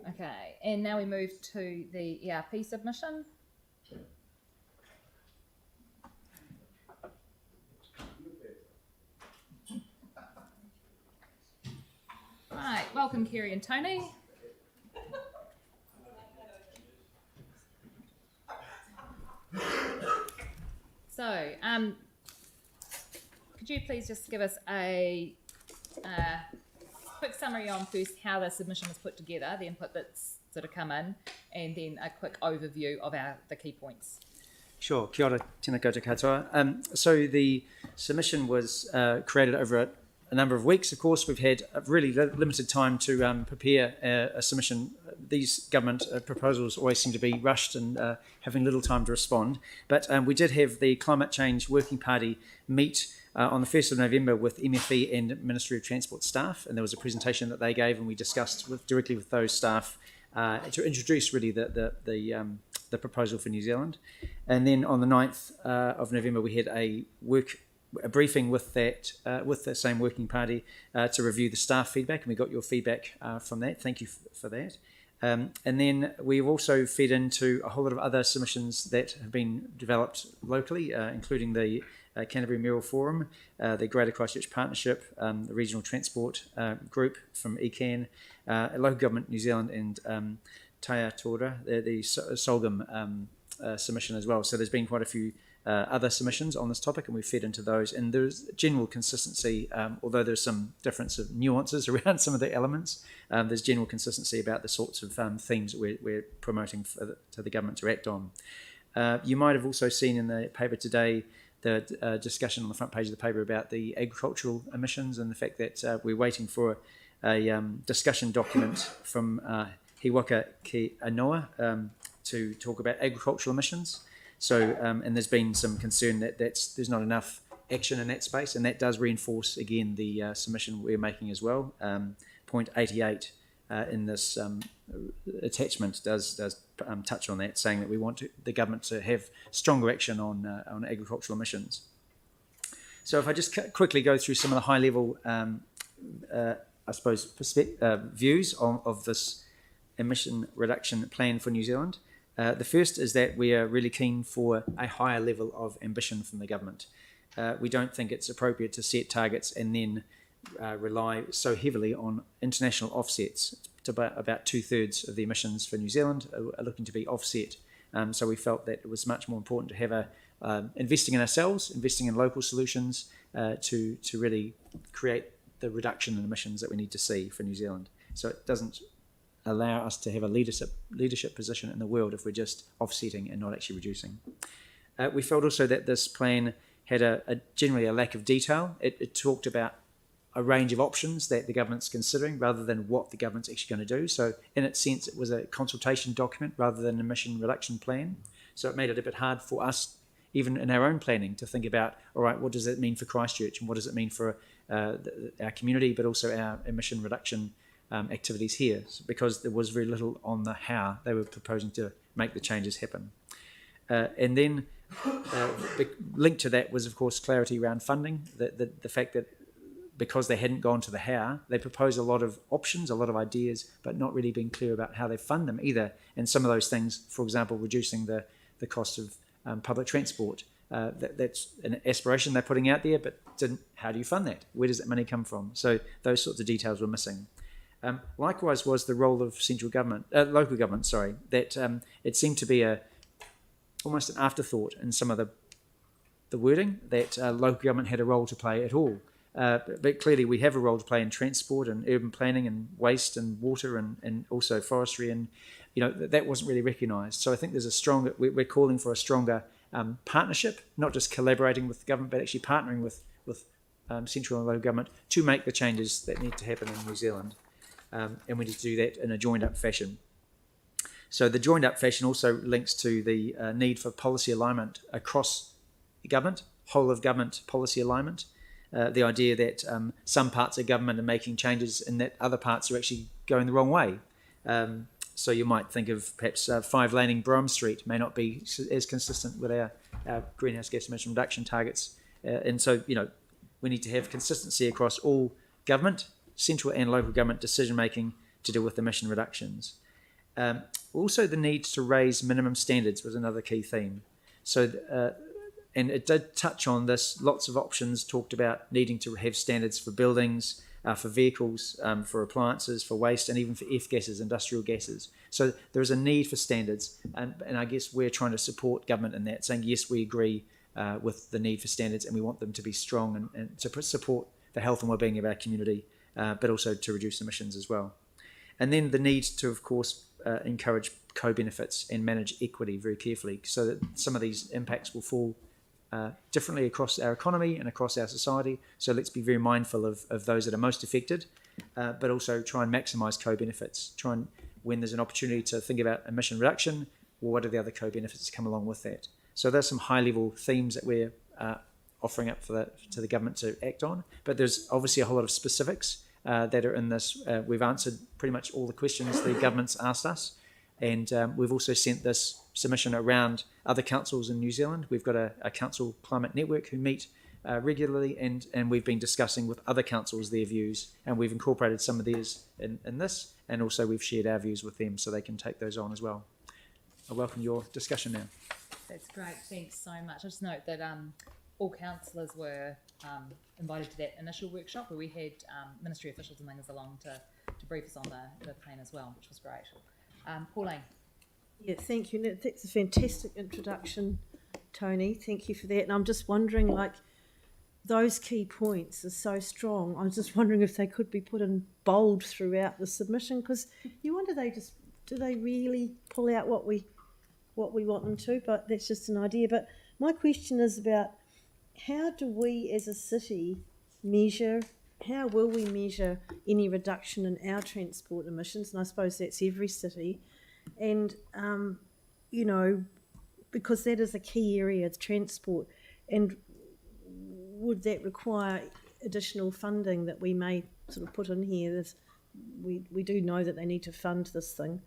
Okay, and now we move to the ERP submission. Right, welcome Kerry and Tony. So, could you please just give us a quick summary on first how the submission was put together, the input that's sort of come in, and then a quick overview of the key points. Sure, kia ora, tēnā koutou katoa. So the submission was created over a number of weeks. Of course, we've had a really limited time to prepare a submission. These government proposals always seem to be rushed and having little time to respond. But we did have the Climate Change Working Party meet on the 1st of November with MFE and Ministry of Transport staff, and there was a presentation that they gave, and we discussed directly with those staff to introduce really the proposal for New Zealand. And then on the 9th of November, we had a briefing with the same working party to review the staff feedback, and we got your feedback from that. Thank you for that. And then we've also fed into a whole lot of other submissions that have been developed locally, including the Canterbury Mural Forum, the Greater Christchurch Partnership, the Regional Transport Group from ECAN, Local Government New Zealand, and Taia Tora, the Solgum submission as well. So there's been quite a few other submissions on this topic, and we've fed into those. And there's general consistency, although there's some difference of nuances around some of the elements, there's general consistency about the sorts of themes that we're promoting to the government to act on. You might have also seen in the paper today the discussion on the front page of the paper about the agricultural emissions and the fact that we're waiting for a discussion document from Hiwaka Ki Anoa to talk about agricultural emissions. So, and there's been some concern that there's not enough action in that space, and that does reinforce again the submission we're making as well. Point 88 in this attachment does touch on that, saying that we want the government to have stronger action on agricultural emissions. So if I just quickly go through some of the high level, I suppose, views of this emission reduction plan for New Zealand. The first is that we are really keen for a higher level of ambition from the government. We don't think it's appropriate to set targets and then rely so heavily on international offsets. It's about 2/3 of the emissions for New Zealand are looking to be offset. So we felt that it was much more important to have investing in ourselves, investing in local solutions to really create the reduction in emissions that we need to see for New Zealand. So it doesn't allow us to have a leadership position in the world if we're just offsetting and not actually reducing. We felt also that this plan had generally a lack of detail. It talked about a range of options that the government's considering rather than what the government's actually going to do. So in its sense, it was a consultation document rather than an emission reduction plan. So it made it a bit hard for us, even in our own planning, to think about, all right, what does it mean for Christchurch and what does it mean for our community, but also our emission reduction activities here, because there was very little on the how they were proposing to make the changes happen. And then linked to that was, of course, clarity around funding, the fact that because they hadn't gone to the how, they proposed a lot of options, a lot of ideas, but not really being clear about how they fund them either. And some of those things, for example, reducing the cost of public transport, that's an aspiration they're putting out there, but how do you fund that? Where does that money come from? So those sorts of details were missing. Likewise was the role of local government, that it seemed to be almost an afterthought in some of the wording, that local government had a role to play at all. But clearly we have a role to play in transport and urban planning and waste and water and also forestry, and that wasn't really recognised. So I think there's we're calling for a stronger partnership, not just collaborating with the government, but actually partnering with central and local government to make the changes that need to happen in New Zealand. And we need to do that in a joined-up fashion. So the joined-up fashion also links to the need for policy alignment across the government, whole-of-government policy alignment. The idea that some parts of government are making changes and that other parts are actually going the wrong way. So you might think of perhaps 5-laning Brougham Street may not be as consistent with our greenhouse gas emission reduction targets. And so, we need to have consistency across all government, central and local government decision-making to deal with emission reductions. Also, the need to raise minimum standards was another key theme. So, and it did touch on this. Lots of options talked about needing to have standards for buildings, for vehicles, for appliances, for waste, and even for F gases, industrial gases. So there is a need for standards, and I guess we're trying to support government in that, saying yes, we agree with the need for standards, and we want them to be strong and to support the health and well-being of our community, but also to reduce emissions as well. And then the need to, of course, encourage co-benefits and manage equity very carefully, so that some of these impacts will fall differently across our economy and across our society. So let's be very mindful of those that are most affected, but also try and maximise co-benefits. Try and, when there's an opportunity to think about emission reduction, well, what are the other co-benefits that come along with that? So there's some high-level themes that we're offering up to the government to act on. But there's obviously a whole lot of specifics that are in this. We've answered pretty much all the questions the government's asked us. And we've also sent this submission around other councils in New Zealand. We've got a council climate network who meet regularly, and we've been discussing with other councils their views, and we've incorporated some of theirs in this, and also we've shared our views with them so they can take those on as well. I welcome your discussion now. That's great. Thanks so much. I just note that all councillors were invited to that initial workshop where we had ministry officials and things along to brief us on the plan as well, which was great. Pauline. Yeah, thank you. That's a fantastic introduction, Tony. Thank you for that. And I'm just wondering, like, those key points are so strong. I'm just wondering if they could be put in bold throughout the submission, because you wonder, do they really pull out what we want them to? But that's just an idea. But my question is about how do we as a city measure, how will we measure any reduction in our transport emissions? And I suppose that's every city. And, you know, because that is a key area, transport. And would that require additional funding that we may sort of put in here? We do know that they need to fund this thing.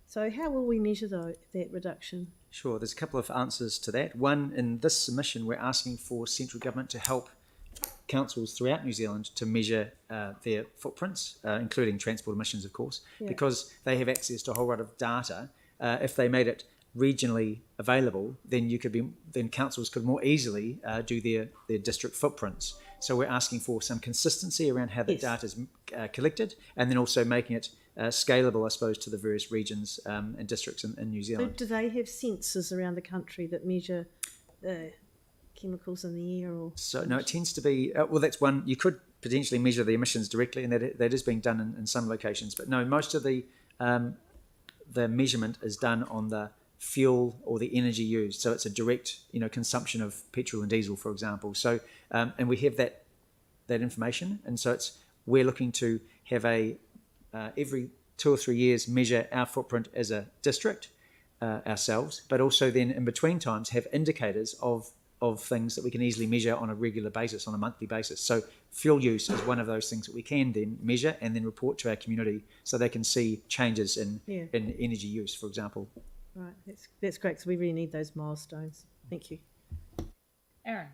So how will we measure that reduction? Sure, there's a couple of answers to that. One, in this submission, we're asking for central government to help councils throughout New Zealand to measure their footprints, including transport emissions, of course, because they have access to a whole lot of data. If they made it regionally available, then councils could more easily do their district footprints. So we're asking for some consistency around how the data is collected, and then also making it scalable, I suppose, to the various regions and districts in New Zealand. So do they have sensors around the country that measure chemicals in the air? Or so no, it tends to be that's one. You could potentially measure the emissions directly, and that is being done in some locations. But no, most of the measurement is done on the fuel or the energy used. So it's a direct, consumption of petrol and diesel, for example. So and we have that information, and so we're looking to have every 2 or 3 years measure our footprint as a district ourselves, but also then in between times have indicators of things that we can easily measure on a regular basis, on a monthly basis. So fuel use is one of those things that we can then measure and then report to our community so they can see changes in energy use, for example. Right, that's great, because we really need those milestones. Thank you. Aaron.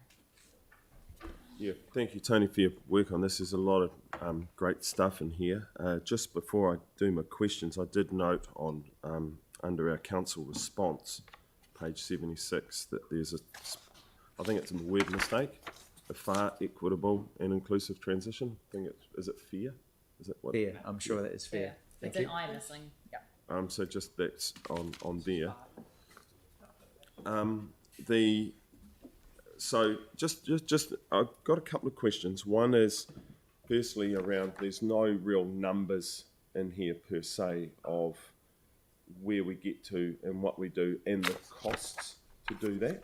Yeah, thank you, Tony, for your work on this. There's a lot of great stuff in here. Just before I do my questions, I did note on under our council response, page 76, that there's I think it's a word mistake, a far equitable and inclusive transition. I think is it fair? Is it what? Fair, I'm sure that is fair. It's an I missing. Yep. So just that's on there. So just I've got a couple of questions. One is, firstly, around there's no real numbers in here per se of where we get to and what we do and the costs to do that,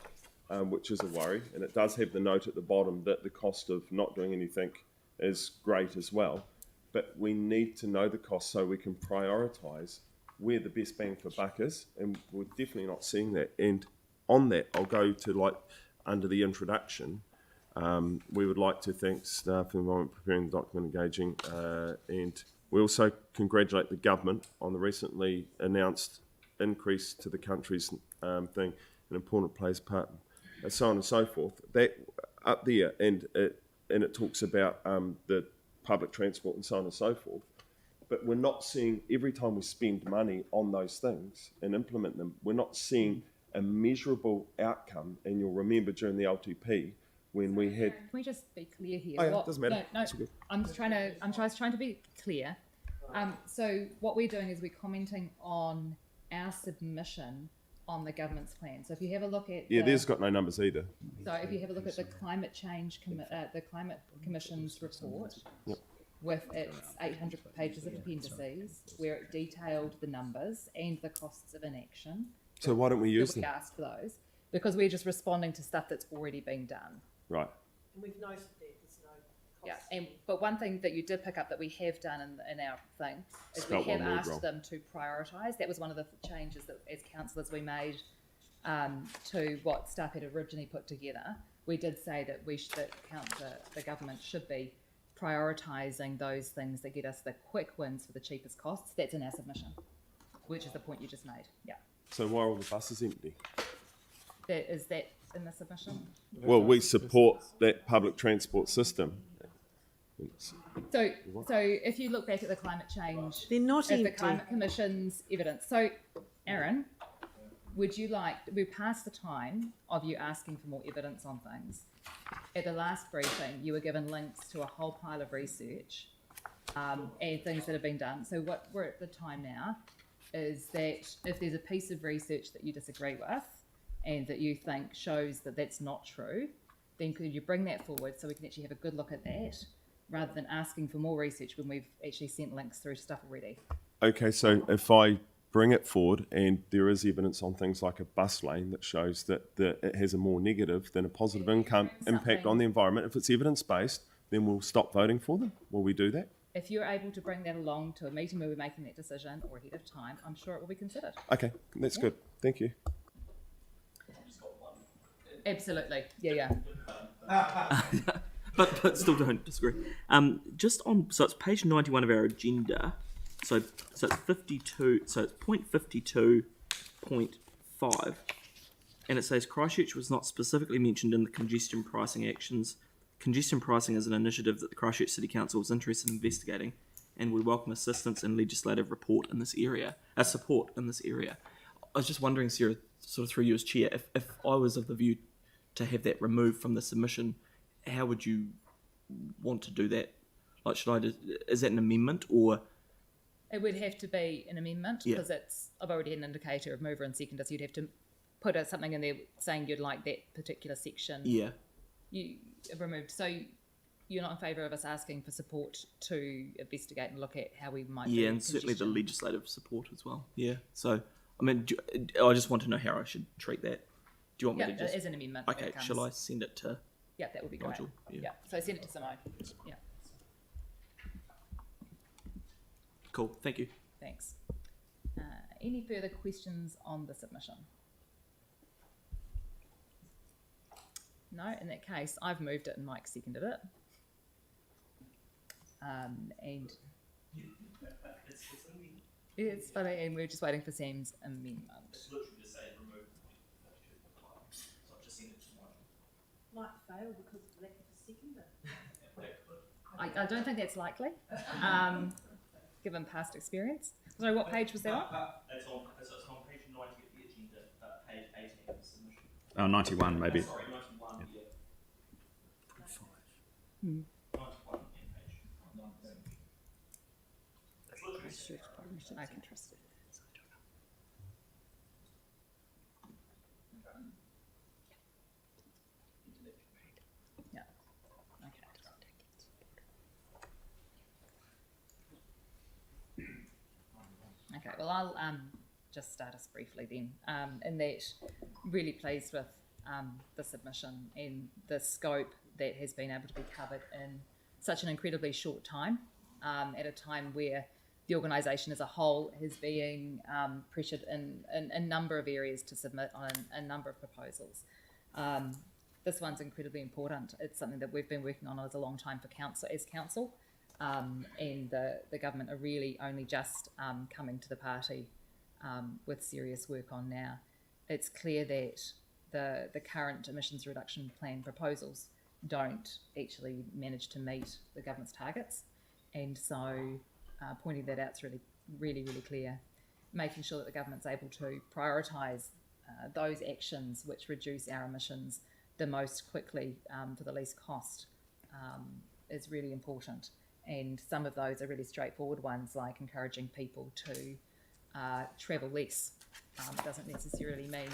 which is a worry. And it does have the note at the bottom that the cost of not doing anything is great as well. But we need to know the cost so we can prioritise where the best bang for buck is, and we're definitely not seeing that. And on that, I'll go to under the introduction, we would like to thank staff for the environment preparing the document, engaging, and we also congratulate the government on the recently announced increase to the country's thing, an important place part, so on and so forth. That up there, and it talks about the public transport and so on and so forth. but we're not seeing, every time we spend money on those things and implement them, we're not seeing a measurable outcome. And you'll remember during the LTP when we had... Can we just be clear here? Oh, yeah, doesn't matter. No, It's all good. I'm just trying to be clear. So what we're doing is we're commenting on our submission on the government's plan. So if you have a look at there's got no numbers either. So if you have a look at the Climate Change the Climate Commission's report, Yep. with its 800 pages of appendices, where it detailed the numbers and the costs of inaction. So why don't we use We them? asked for those because we're just responding to stuff that's already been done. Right. And we've noted that there's no Yeah, cost. but one thing that you did pick up that we have done in our thing is Spelt we have one word asked wrong. them to prioritise. That was one of the changes that as councillors we made to what staff had originally put together. We did say that the government should be prioritising those things that get us the quick wins for the cheapest costs. That's in our submission, which is the point you just made. Yeah, So why are all the buses empty? is that in the submission? Well, we support that public transport system. So if you look back at the climate change, They're not of the empty. Climate Commission's evidence. So, Aaron, we're past the time of you asking for more evidence on things. At the last briefing, you were given links to a whole pile of research and things that have been done. So what we're at the time now is that if there's a piece of research that you disagree with and that you think shows that that's not true, then could you bring that forward so we can actually have a good look at that rather than asking for more research when we've actually sent links through stuff already? Okay, so if I bring it forward and there is evidence on things like a bus lane that shows that it has a more negative than a positive impact on the environment, if it's evidence-based, then we'll stop voting for them. Will we do that? If you're able to bring that along to a meeting where we're making that decision or ahead of time, I'm sure it will be considered. Okay, that's good. Thank you. Absolutely. Yeah. but still don't disagree. Just on, so it's page 91 of our agenda. So it's 52. So it's point 52.5, and it says Christchurch was not specifically mentioned in the congestion pricing actions. Congestion pricing is an initiative that the Christchurch City Council is interested in investigating, and we welcome assistance and legislative support in this area. I was just wondering, Sarah, sort of through you as chair, if I was of the view to have that removed from the submission, how would you want to do that? Like, is that an amendment or? It would have to be an amendment because I've already had an indicator of mover and seconder, so you'd have to put something in there saying you'd like that particular section you removed. So you're not in favour of us asking for support to investigate and look at how we might do and certainly the congestion? legislative support as well. Yeah. So, I mean, I just want to know how I should treat that. Do you want me to just... as an amendment. Okay, shall I send it to... Yeah, that would be great. Nigel? Yeah. So send it to Simone. Yeah, Cool, thank you. thanks. Any further questions on the submission? No, in that case, I've moved it and Mike seconded it. And it's funny, and we're just waiting for Sam's amendment. Might fail because of lack of a seconder. I don't think that's likely, given past experience. Sorry, what page was that on? It's on page 90 of the agenda, page 18 of the submission. Oh, 91 maybe. Sorry, 91, yeah. 91 and page 97. Okay. Yeah. Okay, well, I'll just start us briefly then. In that, really pleased with the submission and the scope that has been able to be covered in such an incredibly short time, at a time where the organisation as a whole is being pressured in a number of areas to submit on a number of proposals. This one's incredibly important. It's something that we've been working on as a long time for council, and the government are really only just coming to the party with serious work on now. It's clear that the current emissions reduction plan proposals don't actually manage to meet the government's targets, and so pointing that out is really clear. Making sure that the government's able to prioritise those actions which reduce our emissions the most quickly for the least cost is really important. And some of those are really straightforward ones, like encouraging people to travel less. It doesn't necessarily mean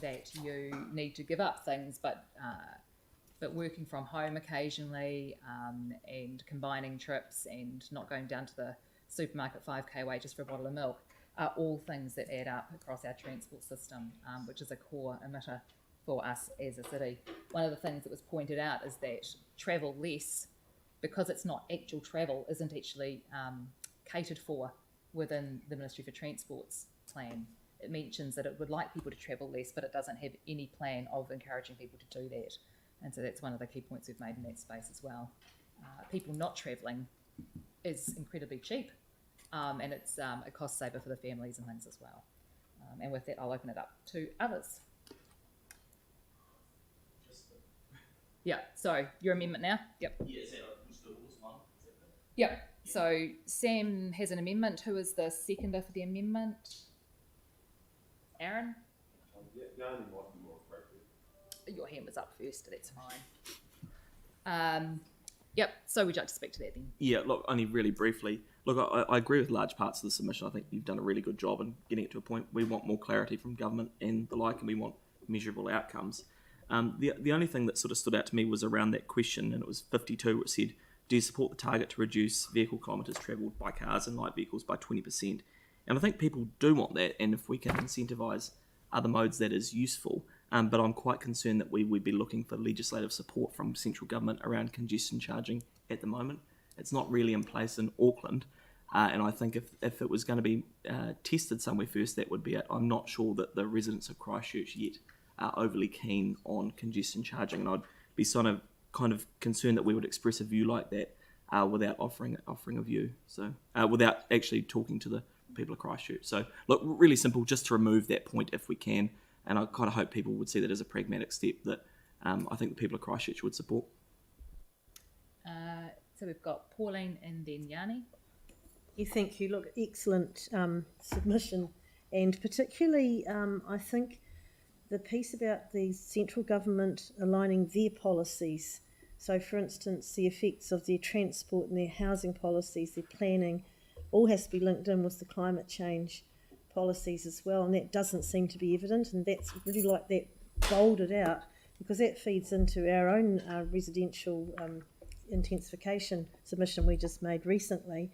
that you need to give up things, but working from home occasionally and combining trips and not going down to the supermarket 5k away just for a bottle of milk are all things that add up across our transport system, which is a core emitter for us as a city. One of the things that was pointed out is that travel less, because it's not actual travel, isn't actually catered for within the Ministry for Transport's plan. It mentions that it would like people to travel less, but it doesn't have any plan of encouraging people to do that. And so that's one of the key points we've made in that space as well. People not travelling is incredibly cheap, and it's a cost saver for the families and things as well. And with that, I'll open it up to others. Yeah, so your amendment now? Yep. Yeah, is that the one? Yep. So Sam has an amendment. Who is the seconder for the amendment? Aaron? Yanni might be more appropriate. Your hand was up first, that's fine. Yep, so would you like to speak to that then? Yeah, look, only really briefly. Look, I agree with large parts of the submission. I think you've done a really good job in getting it to a point. We want more clarity from government and the like, and we want measurable outcomes. The only thing that sort of stood out to me was around that question, and it was 52, which said, do you support the target to reduce vehicle kilometres travelled by cars and light vehicles by 20%? And I think people do want that, and if we can incentivise other modes, that is useful. But I'm quite concerned that we would be looking for legislative support from central government around congestion charging at the moment. It's not really in place in Auckland, and I think if it was going to be tested somewhere first, that would be it. I'm not sure that the residents of Christchurch yet are overly keen on congestion charging, and I'd be kind of concerned that we would express a view like that without offering a view, so without actually talking to the people of Christchurch. So look, really simple, just to remove that point if we can, and I kind of hope people would see that as a pragmatic step that I think the people of Christchurch would support. So we've got Pauline and then Yanni. Yeah, thank you. Look, excellent submission, and particularly I think the piece about the central government aligning their policies. So, for instance, the effects of their transport and their housing policies, their planning, all has to be linked in with the climate change policies as well, and that doesn't seem to be evident, and that's really like that bolded out, because that feeds into our own residential intensification submission we just made recently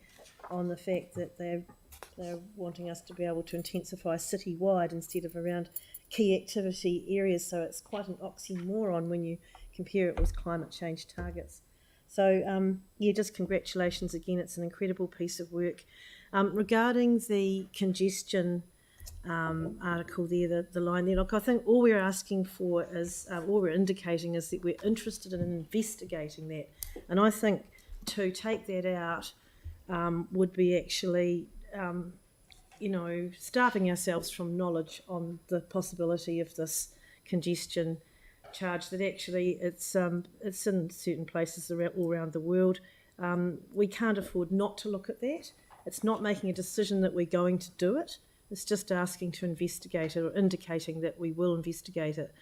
on the fact that they're wanting us to be able to intensify citywide instead of around key activity areas, so it's quite an oxymoron when you compare it with climate change targets. So yeah, just congratulations again, it's an incredible piece of work. Regarding the congestion article there, the line there, look, I think all we're asking for is, all we're indicating is that we're interested in investigating that, and I think to take that out would be actually starving ourselves from knowledge on the possibility of this congestion charge, that actually it's in certain places all around the world. We can't afford not to look at that. It's not making a decision that we're going to do it. It's just asking to investigate it or indicating that we will investigate it.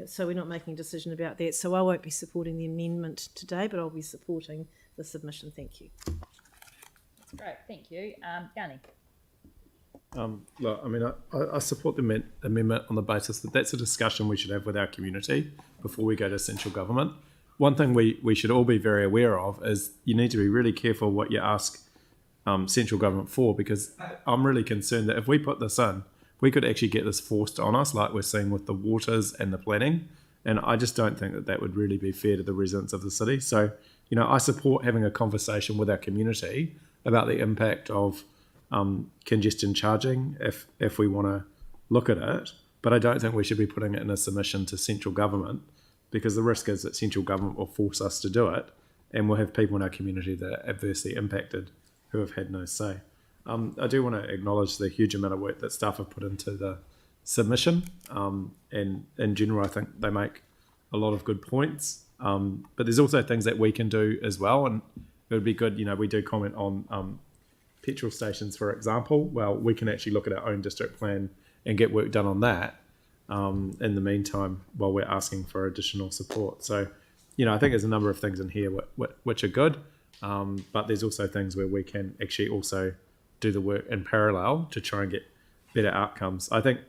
So we're not making a decision about that. So I won't be supporting the amendment today, but I'll be supporting the submission. Thank you. That's great, thank you. Yanni. Look, I mean, I support the amendment on the basis that that's a discussion we should have with our community before we go to central government. One thing we should all be very aware of is you need to be really careful what you ask central government for, because I'm really concerned that if we put this in, we could actually get this forced on us like we're seeing with the waters and the planning, and I just don't think that would really be fair to the residents of the city. So, I support having a conversation with our community about the impact of congestion charging if we want to look at it, but I don't think we should be putting it in a submission to central government, because the risk is that central government will force us to do it, and we'll have people in our community that are adversely impacted who have had no say. I do want to acknowledge the huge amount of work that staff have put into the submission, and in general I think they make a lot of good points, but there's also things that we can do as well, and it would be good, we do comment on petrol stations, for example, well, we can actually look at our own district plan and get work done on that in the meantime while we're asking for additional support. So, I think there's a number of things in here which are good, but there's also things where we can actually also do the work in parallel to try and get better outcomes. I think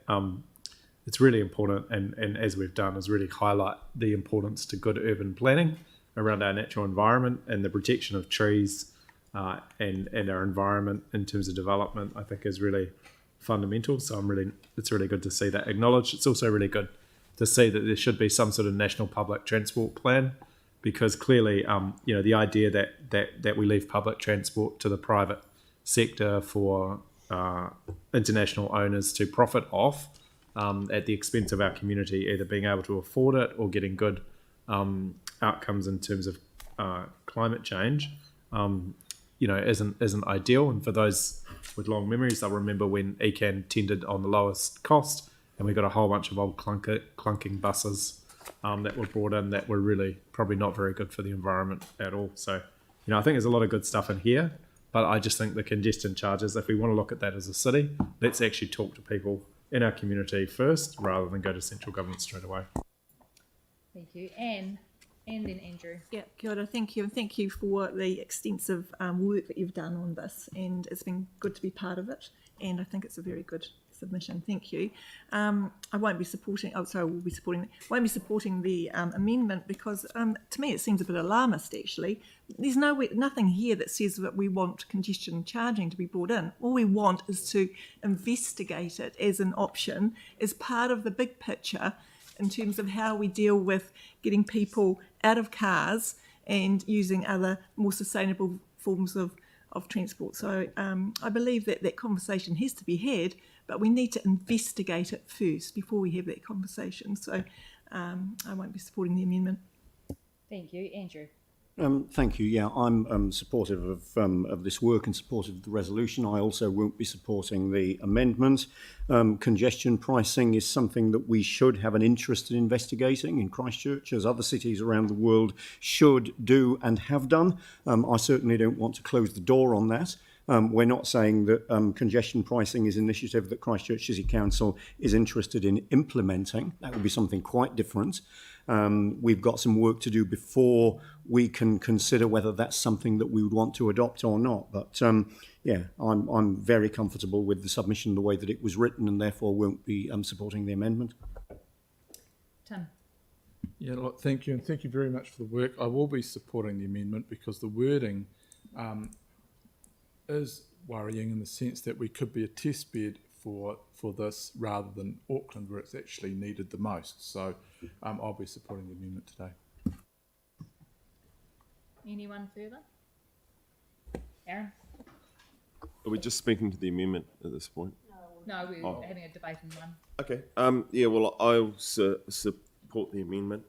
it's really important, and as we've done, is really highlight the importance to good urban planning around our natural environment and the protection of trees and our environment in terms of development. I think is really fundamental. So it's really good to see that acknowledged. It's also really good to see that there should be some sort of national public transport plan, because clearly, the idea that we leave public transport to the private sector for international owners to profit off at the expense of our community, either being able to afford it or getting good outcomes in terms of climate change, isn't ideal. And for those with long memories, they'll remember when ECAN tendered on the lowest cost, and we got a whole bunch of old clunking buses that were brought in that were really probably not very good for the environment at all. So, I think there's a lot of good stuff in here, but I just think the congestion charges, if we want to look at that as a city, let's actually talk to people in our community first rather than go to central government straight away. Thank you. Anne, and then Andrew. Yeah, kia ora, thank you, and thank you for the extensive work that you've done on this, and it's been good to be part of it, and I think it's a very good submission. Thank you. I won't be supporting. Oh, sorry, we'll be supporting. Won't be supporting the amendment because to me it seems a bit alarmist. Actually, there's nothing here that says that we want congestion charging to be brought in. All we want is to investigate it as an option, as part of the big picture, in terms of how we deal with getting people out of cars and using other more sustainable forms of transport. So I believe that conversation has to be had, but we need to investigate it first before we have that conversation. So I won't be supporting the amendment. Thank you. Andrew. Thank you. Yeah, I'm supportive of this work and supportive of the resolution. I also won't be supporting the amendment. Congestion pricing is something that we should have an interest in investigating in Christchurch, as other cities around the world should do and have done. I certainly don't want to close the door on that. We're not saying that congestion pricing is an initiative that Christchurch City Council is interested in implementing. That would be something quite different. We've got some work to do before we can consider whether that's something that we would want to adopt or not. But yeah, I'm very comfortable with the submission the way that it was written, and therefore won't be supporting the amendment. Tim. Yeah, look, thank you, and thank you very much for the work. I will be supporting the amendment because the wording is worrying in the sense that we could be a test bed for this rather than Auckland, where it's actually needed the most. So I'll be supporting the amendment today. Anyone further? Aaron? Are we just speaking to the amendment at this point? No, we're having a debate on one. Okay. Yeah, well, I'll support the amendment.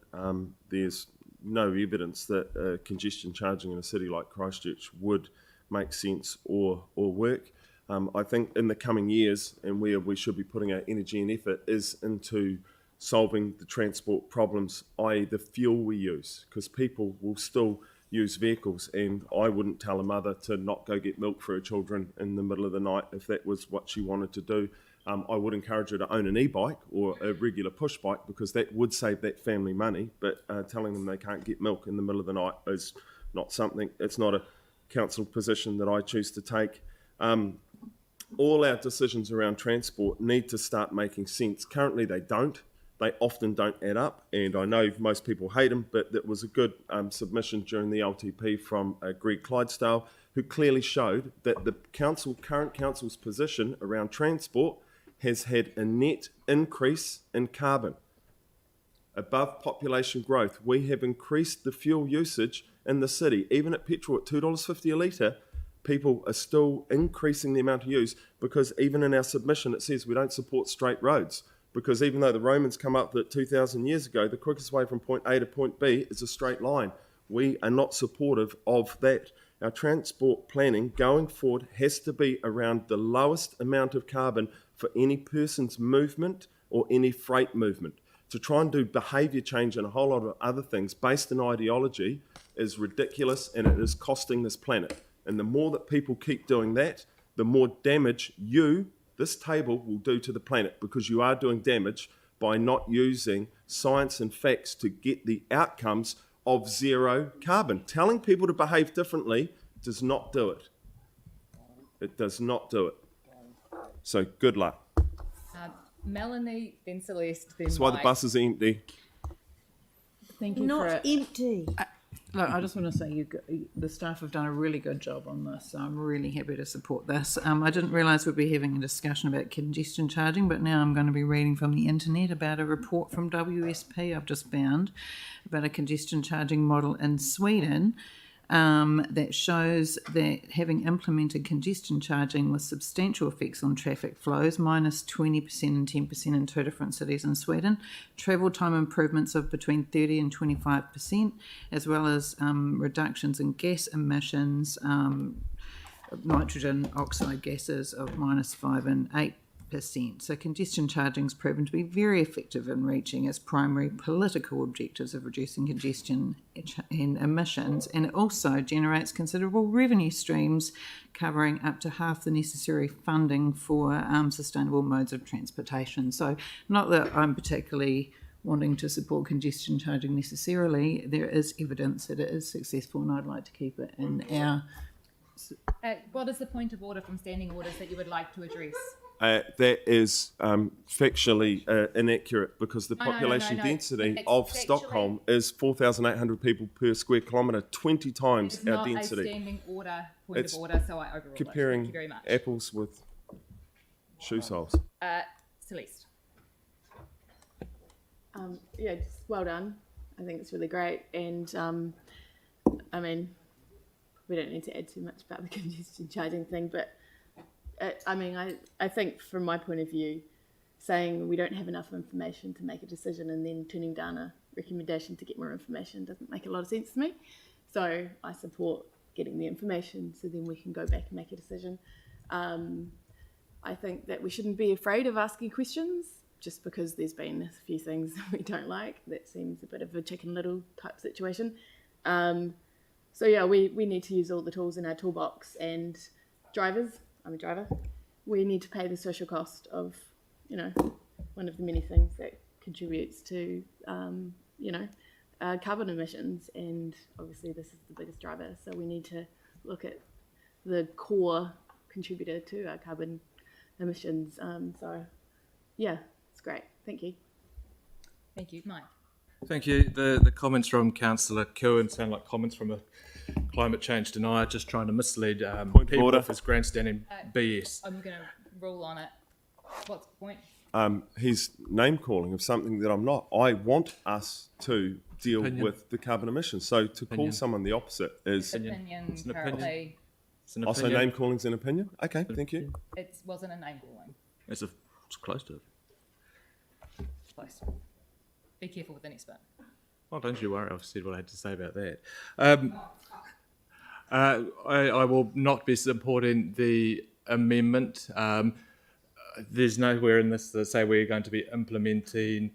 There's no evidence that congestion charging in a city like Christchurch would make sense or work. I think in the coming years, and where we should be putting our energy and effort, is into solving the transport problems, i.e. the fuel we use, because people will still use vehicles, and I wouldn't tell a mother to not go get milk for her children in the middle of the night if that was what she wanted to do. I would encourage her to own an e-bike or a regular push bike, because that would save that family money, but telling them they can't get milk in the middle of the night is not something, it's not a council position that I choose to take. All our decisions around transport need to start making sense. Currently they don't. They often don't add up, and I know most people hate them, but that was a good submission during the LTP from Greg Clydesdale, who clearly showed that the current council's position around transport has had a net increase in carbon. Above population growth, we have increased the fuel usage in the city. Even at petrol at $2.50 a litre, people are still increasing the amount of use, because even in our submission it says we don't support straight roads, because even though the Romans come up that 2,000 years ago, the quickest way from point A to point B is a straight line. We are not supportive of that. Our transport planning going forward has to be around the lowest amount of carbon for any person's movement or any freight movement. To try and do behaviour change and a whole lot of other things based on ideology is ridiculous, and it is costing this planet. And the more that people keep doing that, the more damage this table will do to the planet, because you are doing damage by not using science and facts to get the outcomes of zero carbon. Telling people to behave differently does not do it. It does not do it. So good luck. Melanie, then Celeste, then That's why the Mike. bus is empty. Thank you Not for it. empty. Look, I just want to say the staff have done a really good job on this, so I'm really happy to support this. I didn't realise we'd be having a discussion about congestion charging, but now I'm going to be reading from the internet about a report from WSP I've just found about a congestion charging model in Sweden that shows that having implemented congestion charging with substantial effects on traffic flows, minus 20% and 10% in two different cities in Sweden, travel time improvements of between 30 and 25%, as well as reductions in gas emissions, nitrogen oxide gases of minus 5 and 8%. So congestion charging is proven to be very effective in reaching its primary political objectives of reducing congestion and emissions, and it also generates considerable revenue streams covering up to half the necessary funding for sustainable modes of transportation. So not that I'm particularly wanting to support congestion charging necessarily, there is evidence that it is successful, and I'd like to keep it in our... What is the point of order from standing orders that you would like to address? That is factually inaccurate, because the No. population density It's of factually- Stockholm is 4,800 people per square kilometre, 20 times It's our not a density. standing order, point It's of order, so I overrule it. Thank you Comparing very much. apples with shoe soles. Celeste. Yeah, just well done. I think it's really great. And I mean, we don't need to add too much about the congestion charging thing, but I think from my point of view, saying we don't have enough information to make a decision and then turning down a recommendation to get more information doesn't make a lot of sense to me. So I support getting the information so then we can go back and make a decision. I think that we shouldn't be afraid of asking questions just because there's been a few things that we don't like. That seems a bit of a Chicken Little type situation. So yeah, we need to use all the tools in our toolbox, and drivers, I'm a driver, we need to pay the social cost of, one of the many things that contributes to, carbon emissions, and obviously this is the biggest driver, so we need to look at the core contributor to our carbon emissions. So yeah, it's great. Thank you. Thank you. Mike. Thank you. The comments from Councillor Cohen sound like comments from a climate change denier, just trying to mislead people order. off his grandstanding BS. I'm going to rule on it. What's the point? He's name calling of something that I'm not. I want us to deal Opinion. with the carbon emissions. So to call Opinion. someone the opposite is Opinion It's an currently. opinion. It's an also opinion. name calling's an opinion. Okay, thank you. It wasn't a name calling. It's close to it. Close. Be careful with the next bit. Well, don't you worry. I've said what I had to say about that. I will not be supporting the amendment. There's nowhere in this that say we're going to be implementing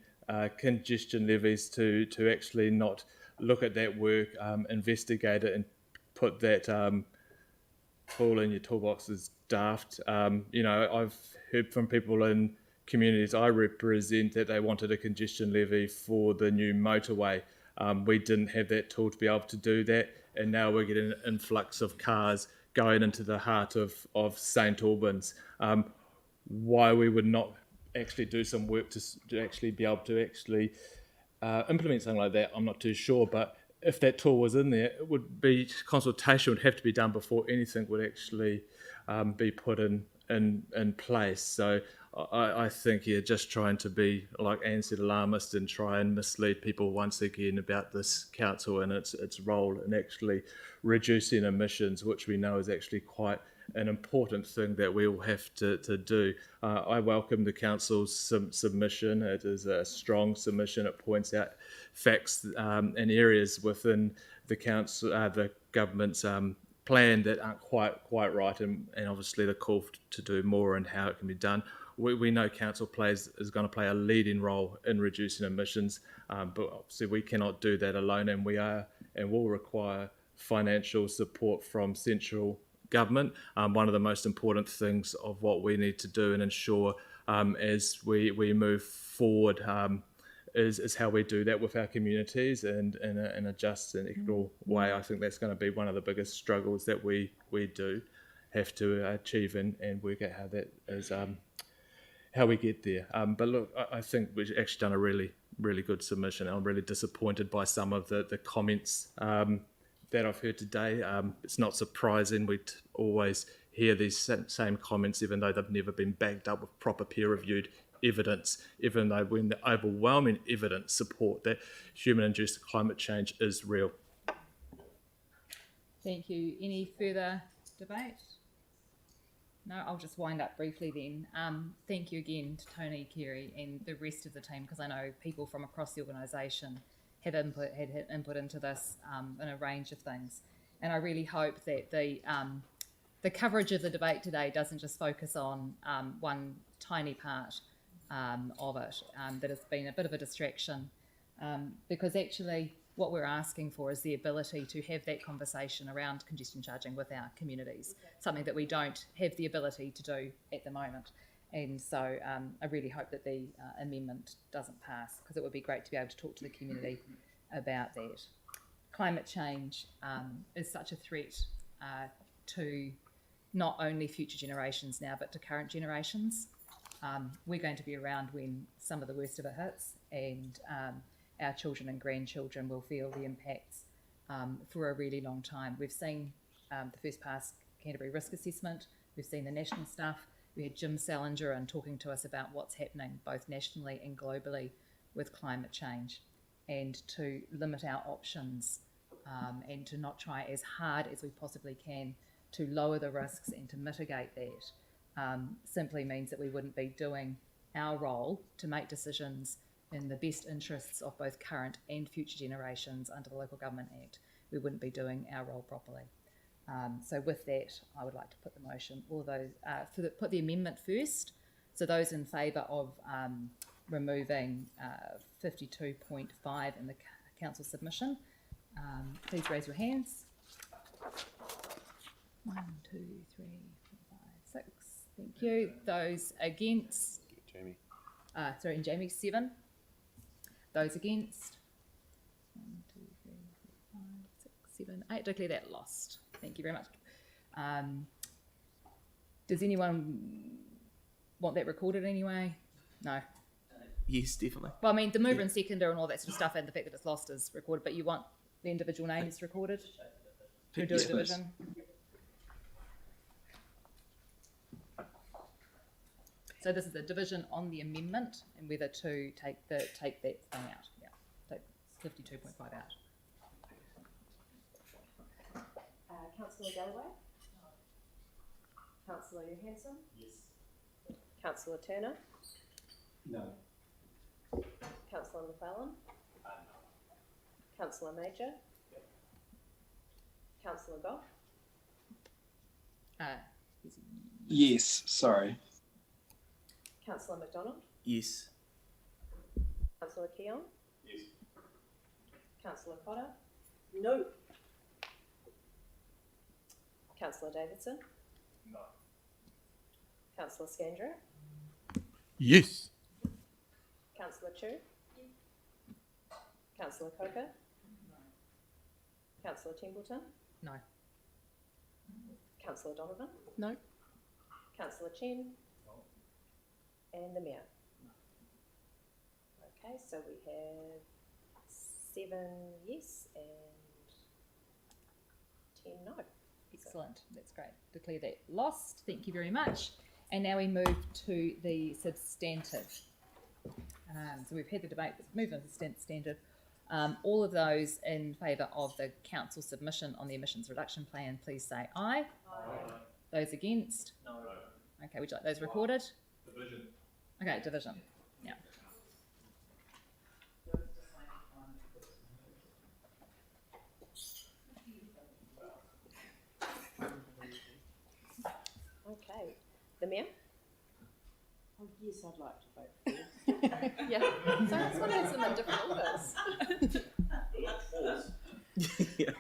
congestion levies to actually not look at that work, investigate it, and put that tool in your toolbox is daft. I've heard from people in communities I represent that they wanted a congestion levy for the new motorway. We didn't have that tool to be able to do that, and now we're getting an influx of cars going into the heart of St Albans. Why we would not actually do some work to actually be able to actually implement something like that, I'm not too sure. But if that tool was in there, it would be consultation would have to be done before anything would actually be put in place. So I think you're just trying to be, like Anne said, alarmist and try and mislead people once again about this council and its role in actually reducing emissions, which we know is actually quite an important thing that we all have to do. I welcome the council's submission. It is a strong submission. It points out facts and areas within the council, the government's plan that aren't quite right, and obviously the call to do more and how it can be done. We know council is going to play a leading role in reducing emissions, but obviously we cannot do that alone, and we are and will require financial support from central government. One of the most important things of what we need to do and ensure as we move forward is how we do that with our communities and in a just and equitable way. I think that's going to be one of the biggest struggles that we do have to achieve and work out how that is, how we get there. But look, I think we've actually done a really, really good submission. I'm really disappointed by some of the comments that I've heard today. It's not surprising. We always hear these same comments, even though they've never been backed up with proper peer-reviewed evidence, even though when the overwhelming evidence support that human-induced climate change is real. Thank you. Any further debate? No, I'll just wind up briefly then. Thank you again to Tony, Kerry and the rest of the team, because I know people from across the organisation had input into this in a range of things. And I really hope that the coverage of the debate today doesn't just focus on one tiny part of it, that has been a bit of a distraction, because actually what we're asking for is the ability to have that conversation around congestion charging with our communities, something that we don't have the ability to do at the moment. And so I really hope that the amendment doesn't pass, because it would be great to be able to talk to the community about that. Climate change is such a threat to not only future generations now, but to current generations. We're going to be around when some of the worst of it hits, and our children and grandchildren will feel the impacts for a really long time. We've seen the first pass Canterbury risk assessment, we've seen the national stuff. We had Jim Salinger and talking to us about what's happening both nationally and globally with climate change, and to limit our options and to not try as hard as we possibly can to lower the risks and to mitigate that simply means that we wouldn't be doing our role to make decisions in the best interests of both current and future generations under the Local Government Act. We wouldn't be doing our role properly. So with that, I would like to put the motion, all those, put the amendment first. So those in favour of removing 52.5 in the council submission, please raise your hands. 1, 2, 3, 4, 5, 6. Thank you. Those against? Jamie. And Jamie, 7. Those against? 1, 2, 3, 4, 5, 6, 7, 8. Declare that lost. Thank you very much. Does anyone want that recorded anyway? No. Yes, definitely. Well, I mean, the mover and seconder and all that sort of stuff, and the fact that it's lost is recorded, but you want the individual names recorded? To do a division? So this is a division on the amendment and whether to take that thing out. Yeah, take 52.5 out. Councillor Galloway? No. Councillor Johansson? Yes. Councillor Turner? No. Councillor McClellan? No. Councillor Major? Yep. Councillor Goff? Yes, sorry. Councillor McDonald? Yes. Councillor Keon? Yes. Councillor Cotter? No. Councillor Davidson? No. Councillor Scandra? Yes. Councillor Chu? Yes. Councillor Coker? No. Councillor Templeton? No. Councillor Donovan? No. Councillor Chen? No. And the Mayor? No. Okay, so we have 7 yes and 10 no. Excellent. That's great. Declare that lost. Thank you very much. And now we move to the substantive. So we've had the debate, move on to substantive. All of those in favour of the council submission on the emissions reduction plan, please say aye. Aye. Those against? No. Okay, would you like those recorded? Division. Okay, division. Yeah. Okay, the Mayor? Oh, yes, I'd like to vote for you. Yeah, so this one has them in different orders. Yeah.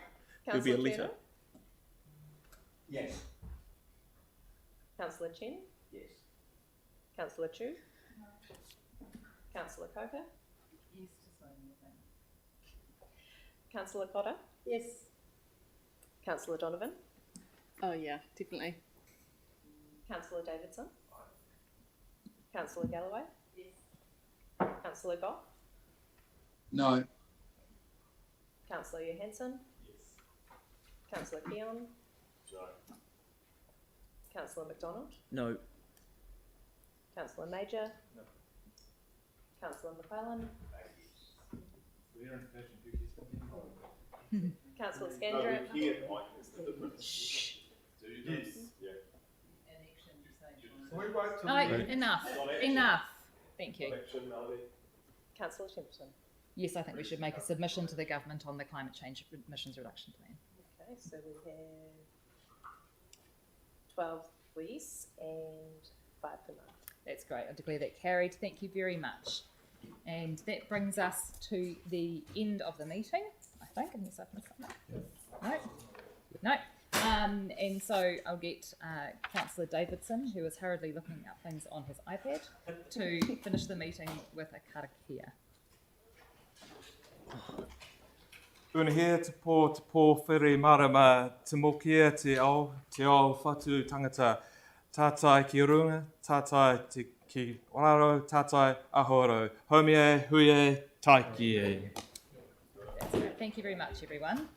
There'll be a letter. Turner? Yes. Councillor Chen? Yes. Councillor Chu? Councillor Coker? Yes to so many Councillor Cotter? Yes. Councillor Donovan? Oh yeah, definitely. Councillor Davidson? Councillor Galloway? Yes. Councillor Goff? No. Councillor Johansson? Yes. Councillor Keon? No. Councillor McDonald? No. Councillor Major? No. Councillor McClellan? Councillor Scandrick? Oh, enough. Thank you. Councillor Templeton? Yes, I think we should make a submission to the government on the climate change emissions reduction plan. Okay, so we have 12 for yes and 5 for no. That's great. I declare that carried. Thank you very much. And that brings us to the end of the meeting, I think, unless I've missed something. No. And so I'll get Councillor Davidson, who is hurriedly looking up things on his iPad, to finish the meeting with a karakia. Unahia te pō whiri marama, te mokia te ao whatu tangata, tātai ki runga, tātai te ki wararo, tātai ahoro, homie, huie, taiki e. That's great. Thank you very much, everyone.